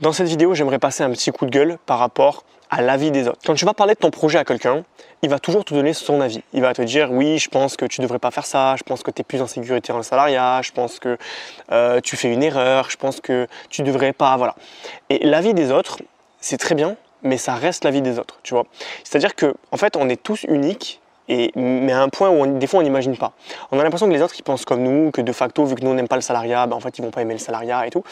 Dans cette vidéo, j'aimerais passer un petit coup de gueule par rapport à l'avis des autres. Quand tu vas parler de ton projet à quelqu'un, il va toujours te donner son avis. Il va te dire oui, je pense que tu ne devrais pas faire ça, je pense que tu es plus en sécurité dans le salariat, je pense que tu fais une erreur, je pense que tu ne devrais pas, voilà. Et l'avis des autres, c'est très bien, mais ça reste l'avis des autres, tu vois. C'est-à-dire que en fait, on est tous uniques. Mais à un point où des fois on n'imagine pas. On a l'impression que les autres ils pensent comme nous, que de facto vu que nous on n'aime pas le salariat, en fait ils vont pas aimer le salariat et tout.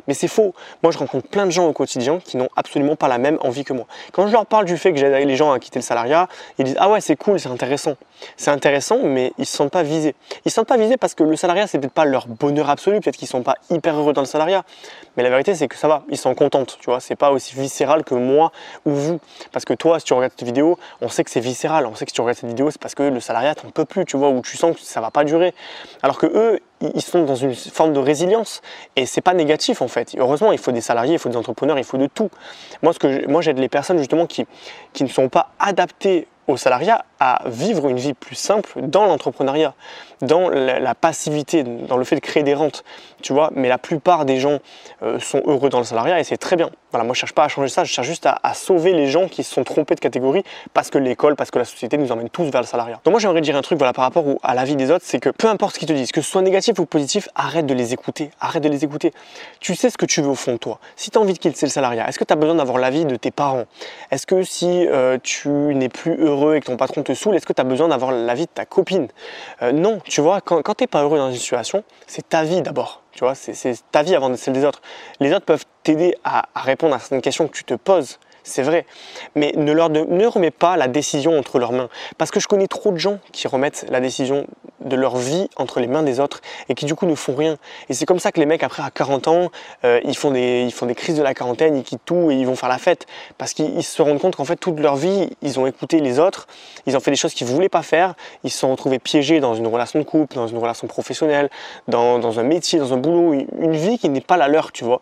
Mais c'est faux. Moi je rencontre plein de gens au quotidien qui n'ont absolument pas la même envie que moi. Quand je leur parle du fait que j'aide les gens à quitter le salariat, ils disent ah ouais c'est cool, c'est intéressant. C'est intéressant mais ils se sentent pas visés. Ils se sentent pas visés parce que le salariat c'est peut-être pas leur bonheur absolu, peut-être qu'ils sont pas hyper heureux dans le salariat. Mais la vérité c'est que ça va, ils sont contents, tu vois, c'est pas aussi viscéral que moi ou vous. Parce que toi si tu regardes cette vidéo, on sait que c'est viscéral, on sait que si tu regardes cette vidéo c'est parce que le salariat t'en peux plus, tu vois, où tu sens que ça va pas durer. Alors que eux, ils sont dans une forme de résilience et c'est pas négatif en fait. Heureusement, il faut des salariés, il faut des entrepreneurs, il faut de tout. Moi j'aide les personnes justement qui ne sont pas adaptées au salariat à vivre une vie plus simple dans l'entrepreneuriat, dans la passivité, dans le fait de créer des rentes, tu vois. Mais la plupart des gens sont heureux dans le salariat et c'est très bien. Voilà, moi je cherche pas à changer ça, je cherche juste à sauver les gens qui se sont trompés de catégorie parce que l'école, parce que la société nous emmène tous vers le salariat. Donc moi j'aimerais dire un truc voilà, par rapport à l'avis des autres, c'est que peu importe ce qu'ils te disent, que ce soit négatif ou positif, arrête de les écouter, arrête de les écouter. Tu sais ce que tu veux au fond de toi. Si tu as envie de quitter le salariat, est-ce que tu as besoin d'avoir l'avis de tes parents? Est-ce que si tu n'es plus heureux et que ton patron te saoule, est-ce que tu as besoin d'avoir l'avis de ta copine? Non, tu vois, quand tu n'es pas heureux dans une situation, c'est ta vie d'abord. Tu vois, c'est ta vie avant celle des autres. Les autres peuvent t'aider à répondre à certaines questions que tu te poses, c'est vrai. Mais ne remets pas la décision entre leurs mains. Parce que je connais trop de gens qui remettent la décision de leur vie entre les mains des autres et qui du coup ne font rien. Et c'est comme ça que les mecs après à 40 ans, ils font des crises de la quarantaine, ils quittent tout et ils vont faire la fête. Parce qu'ils se rendent compte qu'en fait toute leur vie, ils ont écouté les autres, ils ont fait des choses qu'ils ne voulaient pas faire, ils se sont retrouvés piégés dans une relation de couple, dans une relation professionnelle, dans un métier, dans un boulot, une vie qui n'est pas la leur, tu vois.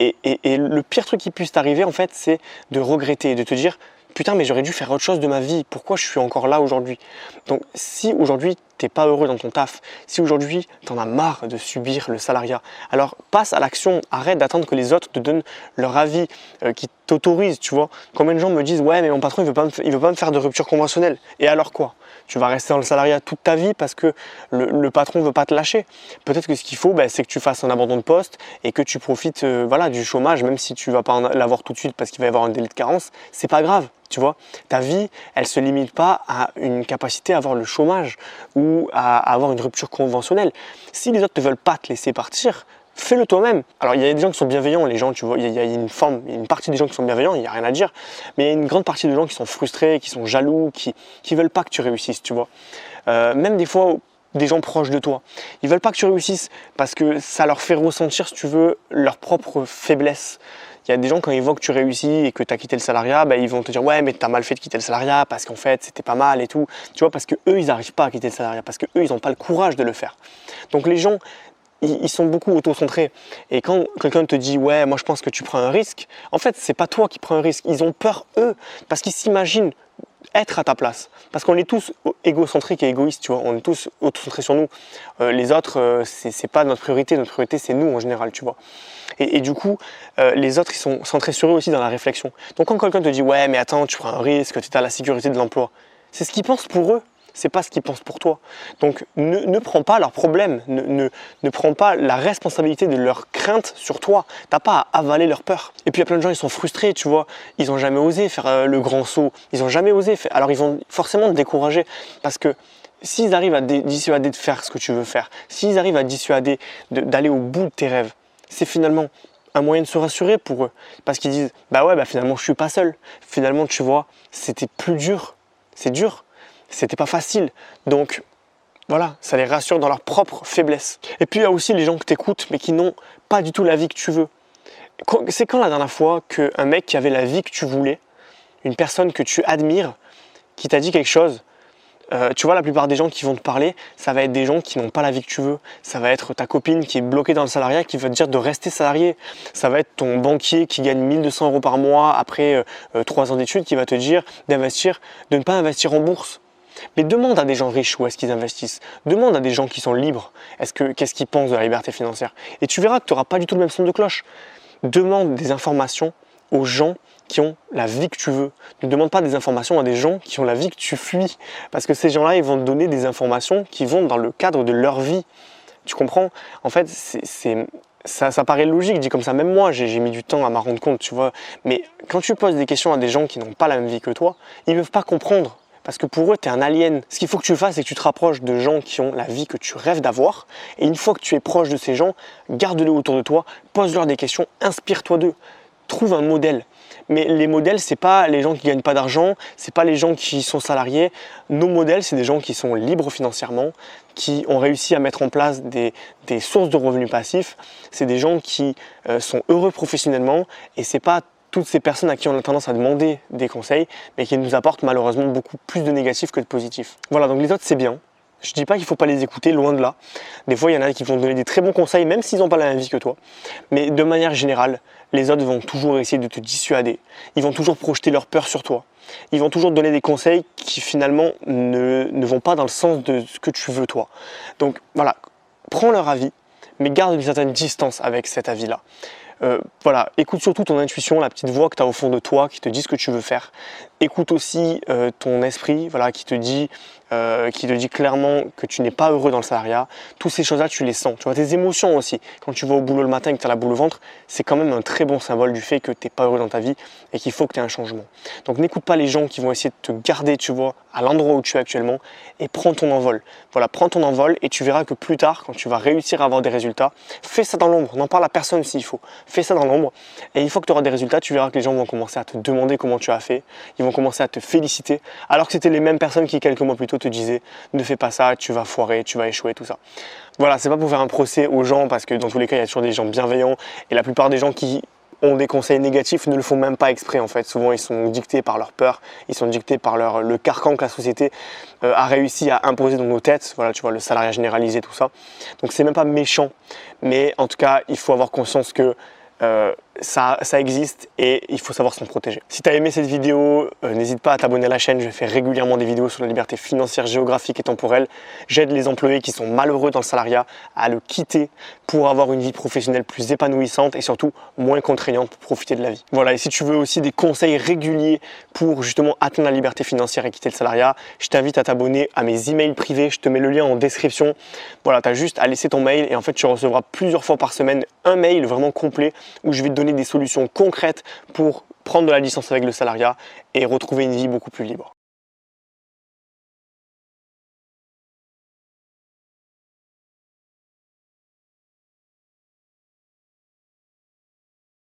Et le pire truc qui puisse t'arriver en fait, c'est de regretter, de te dire putain mais j'aurais dû faire autre chose de ma vie, pourquoi je suis encore là aujourd'hui? Donc si aujourd'hui t'es pas heureux dans ton taf, si aujourd'hui t'en as marre de subir le salariat, alors passe à l'action, arrête d'attendre que les autres te donnent leur avis, qui t'autorisent, tu vois. Combien de gens me disent ouais mais mon patron il veut pas me faire de rupture conventionnelle, et alors quoi? Tu vas rester dans le salariat toute ta vie parce que le patron ne veut pas te lâcher. Peut-être que ce qu'il faut, c'est que tu fasses un abandon de poste et que tu profites du chômage, même si tu ne vas pas l'avoir tout de suite parce qu'il va y avoir un délai de carence, c'est pas grave. Tu vois, ta vie, elle ne se limite pas à une capacité à avoir le chômage ou à avoir une rupture conventionnelle. Si les autres ne veulent pas te laisser partir, fais-le toi-même. Alors il y a des gens qui sont bienveillants, les gens, tu vois, il y a une partie des gens qui sont bienveillants, il n'y a rien à dire, mais il y a une grande partie de gens qui sont frustrés, qui sont jaloux, qui veulent pas que tu réussisses, tu vois. Même des fois, des gens proches de toi, ils veulent pas que tu réussisses parce que ça leur fait ressentir, si tu veux, leur propre faiblesse. Il y a des gens, quand ils voient que tu réussis et que tu as quitté le salariat, ils vont te dire ouais mais tu as mal fait de quitter le salariat parce qu'en fait c'était pas mal et tout, tu vois, parce que eux ils n'arrivent pas à quitter le salariat, parce que eux ils n'ont pas le courage de le faire. Donc les gens, ils sont beaucoup auto-centrés. Et quand quelqu'un te dit ouais moi je pense que tu prends un risque, en fait c'est pas toi qui prends un risque, ils ont peur eux, parce qu'ils s'imaginent être à ta place. Parce qu'on est tous égocentriques et égoïstes, tu vois, on est tous auto-centrés sur nous. Les autres, c'est pas notre priorité c'est nous en général, tu vois. Et du coup, les autres, ils sont centrés sur eux aussi dans la réflexion. Donc quand quelqu'un te dit ouais mais attends, tu prends un risque, tu es à la sécurité de l'emploi, c'est ce qu'ils pensent pour eux. C'est pas ce qu'ils pensent pour toi. Donc ne prends pas leurs problèmes, ne prends pas la responsabilité de leurs craintes sur toi. T'as pas à avaler leur peur. Et puis il y a plein de gens, ils sont frustrés, tu vois. Ils n'ont jamais osé faire le grand saut. Ils n'ont jamais osé faire. Alors ils vont forcément te décourager parce que s'ils arrivent à dissuader de faire ce que tu veux faire, s'ils arrivent à dissuader d'aller au bout de tes rêves, c'est finalement un moyen de se rassurer pour eux. Parce qu'ils disent finalement je suis pas seul. Finalement tu vois, c'était plus dur. C'est dur. C'était pas facile, donc voilà, ça les rassure dans leur propre faiblesse. Et puis il y a aussi les gens que tu écoutes mais qui n'ont pas du tout la vie que tu veux. C'est quand la dernière fois qu'un mec qui avait la vie que tu voulais, une personne que tu admires, qui t'a dit quelque chose, tu vois, la plupart des gens qui vont te parler, ça va être des gens qui n'ont pas la vie que tu veux. Ça va être ta copine qui est bloquée dans le salariat, qui va te dire de rester salarié. Ça va être ton banquier qui gagne 1 200 € par mois après 3 ans d'études, qui va te dire de ne pas investir en bourse. Mais demande à des gens riches où est-ce qu'ils investissent. Demande à des gens qui sont libres qu'est-ce qu'ils pensent de la liberté financière. Et tu verras que tu n'auras pas du tout le même son de cloche. Demande des informations aux gens qui ont la vie que tu veux. Ne demande pas des informations à des gens qui ont la vie que tu fuis. Parce que ces gens-là, ils vont te donner des informations qui vont dans le cadre de leur vie. Tu comprends? En fait, ça paraît logique, dit comme ça. Même moi, j'ai mis du temps à m'en rendre compte, tu vois. Mais quand tu poses des questions à des gens qui n'ont pas la même vie que toi, ils ne peuvent pas comprendre. Parce que pour eux, tu es un alien. Ce qu'il faut que tu fasses, c'est que tu te rapproches de gens qui ont la vie que tu rêves d'avoir. Et une fois que tu es proche de ces gens, garde-les autour de toi, pose-leur des questions, inspire-toi d'eux. Trouve un modèle. Mais les modèles, c'est pas les gens qui gagnent pas d'argent, c'est pas les gens qui sont salariés. Nos modèles, c'est des gens qui sont libres financièrement, qui ont réussi à mettre en place des sources de revenus passifs. C'est des gens qui sont heureux professionnellement et c'est pas toutes ces personnes à qui on a tendance à demander des conseils, mais qui nous apportent malheureusement beaucoup plus de négatifs que de positifs. Voilà, donc les autres, c'est bien. Je ne dis pas qu'il ne faut pas les écouter, loin de là. Des fois, il y en a qui vont donner des très bons conseils, même s'ils n'ont pas la même vie que toi. Mais de manière générale, les autres vont toujours essayer de te dissuader. Ils vont toujours projeter leur peur sur toi. Ils vont toujours te donner des conseils qui finalement ne vont pas dans le sens de ce que tu veux toi. Donc voilà, prends leur avis, mais garde une certaine distance avec cet avis-là. Voilà, écoute surtout ton intuition, la petite voix que tu as au fond de toi qui te dit ce que tu veux faire. Écoute aussi ton esprit, voilà, qui te dit clairement que tu n'es pas heureux dans le salariat. Toutes ces choses-là, tu les sens. Tu vois, tes émotions aussi. Quand tu vas au boulot le matin et que tu as la boule au ventre, c'est quand même un très bon symbole du fait que tu n'es pas heureux dans ta vie et qu'il faut que tu aies un changement. Donc n'écoute pas les gens qui vont essayer de te garder, tu vois, à l'endroit où tu es actuellement et prends ton envol. Voilà, prends ton envol et tu verras que plus tard, quand tu vas réussir à avoir des résultats, fais ça dans l'ombre. N'en parle à personne s'il faut. Fais ça dans l'ombre et une fois que tu auras des résultats, tu verras que les gens vont commencer à te demander comment tu as fait. Ils vont commencer à te féliciter alors que c'était les mêmes personnes qui quelques mois plus tôt te disaient ne fais pas ça, tu vas foirer, tu vas échouer, tout ça. Voilà, c'est pas pour faire un procès aux gens parce que dans tous les cas il y a toujours des gens bienveillants et la plupart des gens qui ont des conseils négatifs ne le font même pas exprès en fait. Souvent ils sont dictés par leur peur, ils sont dictés par le carcan que la société a réussi à imposer dans nos têtes. Voilà, tu vois, le salariat généralisé, tout ça. Donc c'est même pas méchant, mais en tout cas il faut avoir conscience que ça existe et il faut savoir s'en protéger. Si tu as aimé cette vidéo, n'hésite pas à t'abonner à la chaîne. Je fais régulièrement des vidéos sur la liberté financière, géographique et temporelle. J'aide les employés qui sont malheureux dans le salariat à le quitter pour avoir une vie professionnelle plus épanouissante et surtout moins contraignante pour profiter de la vie. Voilà, et si tu veux aussi des conseils réguliers pour justement atteindre la liberté financière et quitter le salariat, je t'invite à t'abonner à mes emails privés. Je te mets le lien en description. Voilà, tu as juste à laisser ton mail et en fait tu recevras plusieurs fois par semaine un mail vraiment complet où je vais te donner des solutions concrètes pour prendre de la distance avec le salariat et retrouver une vie beaucoup plus libre.